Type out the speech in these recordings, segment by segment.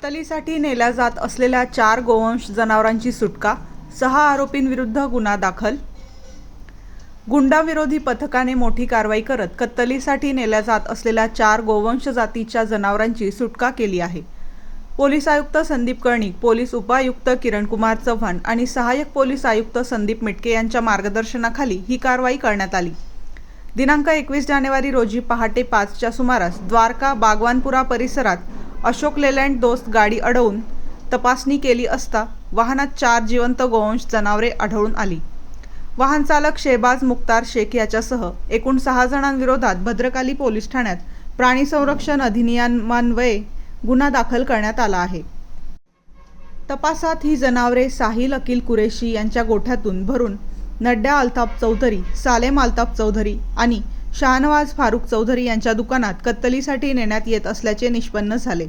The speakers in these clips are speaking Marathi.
कत्तलीसाठी नेल्या जात असलेल्या 4 गोवंश जनावरांची सुटका, 6 आरोपींविरुद्ध गुन्हा दाखल. गुंडाविरोधी पथकाने मोठी कारवाई करत कत्तलीसाठी नेल्या जात असलेल्या 4 गोवंश जातीच्या जनावरांची सुटका केली आहे. पोलीस आयुक्त संदीप कर्णिक, पोलीस उपायुक्त किरणकुमार चव्हाण आणि सहाय्यक पोलीस आयुक्त संदीप मिटके यांच्या मार्गदर्शनाखाली ही कारवाई करण्यात आली. दिनांक 21 जानेवारी रोजी पहाटे 5च्या सुमारास द्वारका बागवानपुरा परिसरात अशोक लेलँड दोस्त गाडी अडवून तपासणी केली असता वाहनात 4 जिवंत गोवंश जनावरे आढळून आली. वाहन चालक शेहबाज मुख्तार शेख याच्यासह एकूण 6 जणांविरोधात भद्रकाली पोलीस ठाण्यात प्राणी संरक्षण अधिनियमान्वये गुन्हा दाखल करण्यात आला आहे. तपासात ही जनावरे साहिल अकील कुरेशी यांच्या गोठ्यातून भरून नड्डा अल्ताफ चौधरी, सालेम अल्ताफ चौधरी आणि शाहनवाज फारुख चौधरी यांच्या दुकानात कत्तलीसाठी नेण्यात येत असल्याचे निष्पन्न झाले.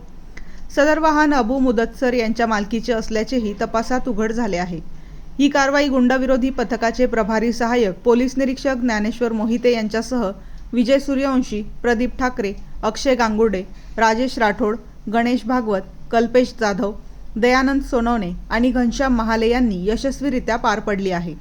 सदर वाहन अबू मुदत्सर यांच्या मालकीचे असल्याचेही तपासात उघड झाले आहे. ही कारवाई गुंडाविरोधी पथकाचे प्रभारी सहाय्यक पोलीस निरीक्षक ज्ञानेश्वर मोहिते यांच्यासह विजय सूर्यवंशी, प्रदीप ठाकरे, अक्षय गांगुर्डे, राजेश राठोड, गणेश भागवत, कल्पेश जाधव, दयानंद सोनवणे आणि घनश्याम महाले यांनी यशस्वीरित्या पार पडली आहे.